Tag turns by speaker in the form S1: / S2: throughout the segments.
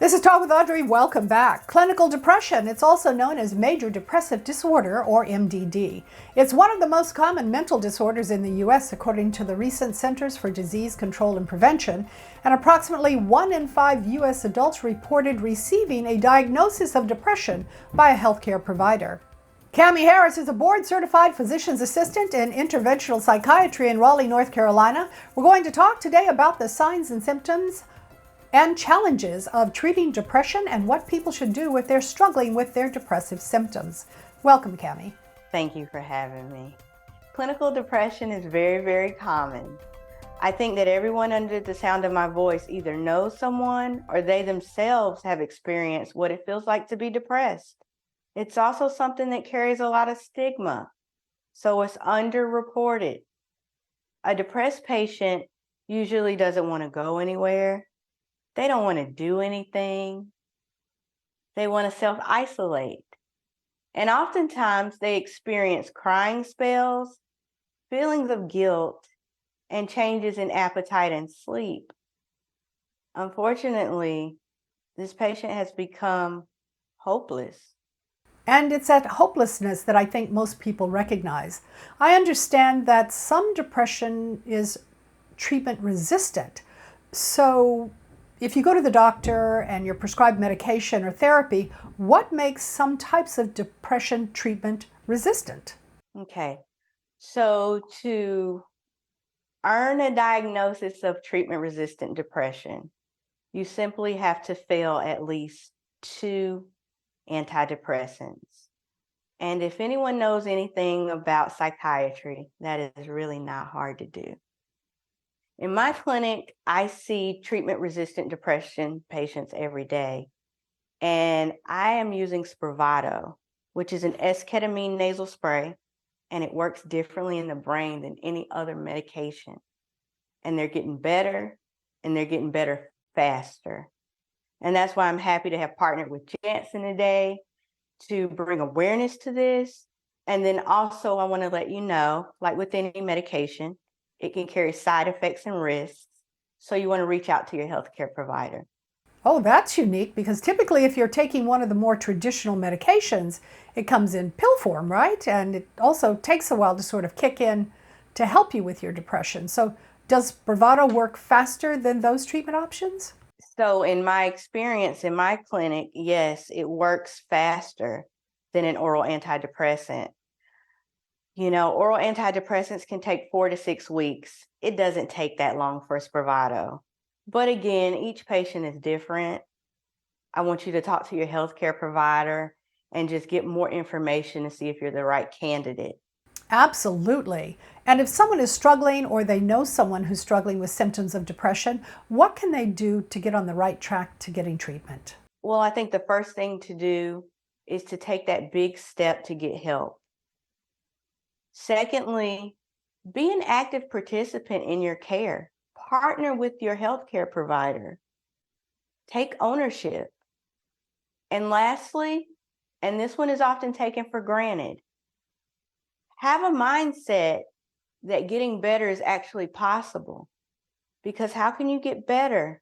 S1: This is Talk with Audrey. Welcome back. Clinical depression, it's also known as Major Depressive Disorder, or MDD. It's one of the most common mental disorders in the U.S., according to the recent Centers for Disease Control and Prevention, and approximately 1 in 5 U.S. adults reported receiving a diagnosis of depression by a healthcare provider. Cami Harris is a board-certified physician's assistant in interventional psychiatry in Raleigh, North Carolina. We're going to talk today about the signs and symptoms and challenges of treating depression and what people should do if they're struggling with their depressive symptoms. Welcome, Cami.
S2: Thank you for having me. Clinical depression is very, very common. I think that everyone under the sound of my voice either knows someone or they themselves have experienced what it feels like to be depressed. It's also something that carries a lot of stigma, so it's underreported. A depressed patient usually doesn't want to go anywhere. They don't want to do anything. They want to self-isolate. And oftentimes they experience crying spells, feelings of guilt, and changes in appetite and sleep. Unfortunately, this patient has become hopeless.
S1: And it's that hopelessness that I think most people recognize. I understand that some depression is treatment resistant. So if you go to the doctor and you're prescribed medication or therapy, what makes some types of depression treatment resistant?
S2: Okay, so to earn a diagnosis of treatment-resistant depression, you simply have to fail at least 2 antidepressants. And if anyone knows anything about psychiatry, that is really not hard to do. In my clinic, I see treatment-resistant depression patients every day, and I am using Spravato, which is an S-ketamine nasal spray, and it works differently in the brain than any other medication. And they're getting better, and they're getting better faster. And that's why I'm happy to have partnered with Janssen today to bring awareness to this. And then also I want to let you know, like with any medication, it can carry side effects and risks. So you want to reach out to your healthcare provider.
S1: Oh, that's unique because typically if you're taking one of the more traditional medications, it comes in pill form, right? And it also takes a while to sort of kick in to help you with your depression. So does Spravato work faster than those treatment options?
S2: So in my experience in my clinic, yes, it works faster than an oral antidepressant. You know, oral antidepressants can take 4 to 6 weeks. It doesn't take that long for Spravato. But again, each patient is different. I want you to talk to your healthcare provider and just get more information to see if you're the right candidate.
S1: Absolutely. And if someone is struggling or they know someone who's struggling with symptoms of depression, what can they do to get on the right track to getting treatment?
S2: Well, I think the first thing to do is to take that big step to get help. Secondly, be an active participant in your care. Partner with your healthcare provider. Take ownership. And lastly, and this one is often taken for granted, have a mindset that getting better is actually possible. Because how can you get better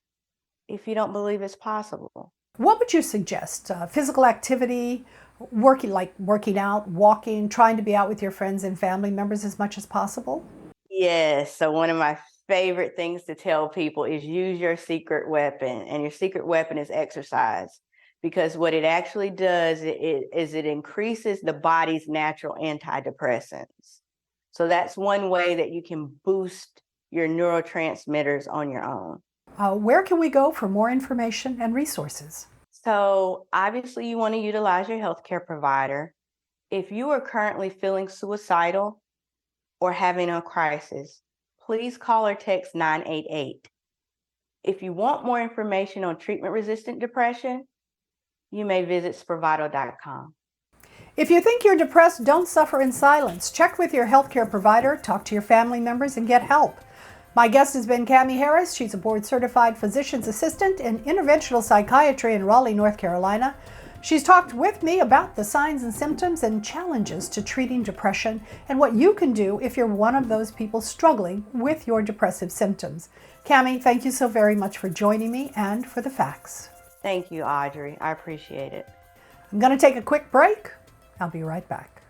S2: if you don't believe it's possible?
S1: What would you suggest? Physical activity, working out, walking, trying to be out with your friends and family members as much as possible?
S2: Yes. So one of my favorite things to tell people is use your secret weapon. And your secret weapon is exercise. Because what it actually does is it increases the body's natural antidepressants. So that's one way that you can boost your neurotransmitters on your own.
S1: Where can we go for more information and resources?
S2: So obviously you want to utilize your healthcare provider. If you are currently feeling suicidal or having a crisis, please call or text 988. If you want more information on treatment-resistant depression, you may visit Spravato.com.
S1: If you think you're depressed, don't suffer in silence. Check with your healthcare provider, talk to your family members, and get help. My guest has been Cami Harris. She's a board-certified physician's assistant in interventional psychiatry in Raleigh, North Carolina. She's talked with me about the signs and symptoms and challenges to treating depression and what you can do if you're one of those people struggling with your depressive symptoms. Cami, thank you so very much for joining me and for the facts.
S2: Thank you, Audrey. I appreciate it.
S1: I'm going to take a quick break. I'll be right back.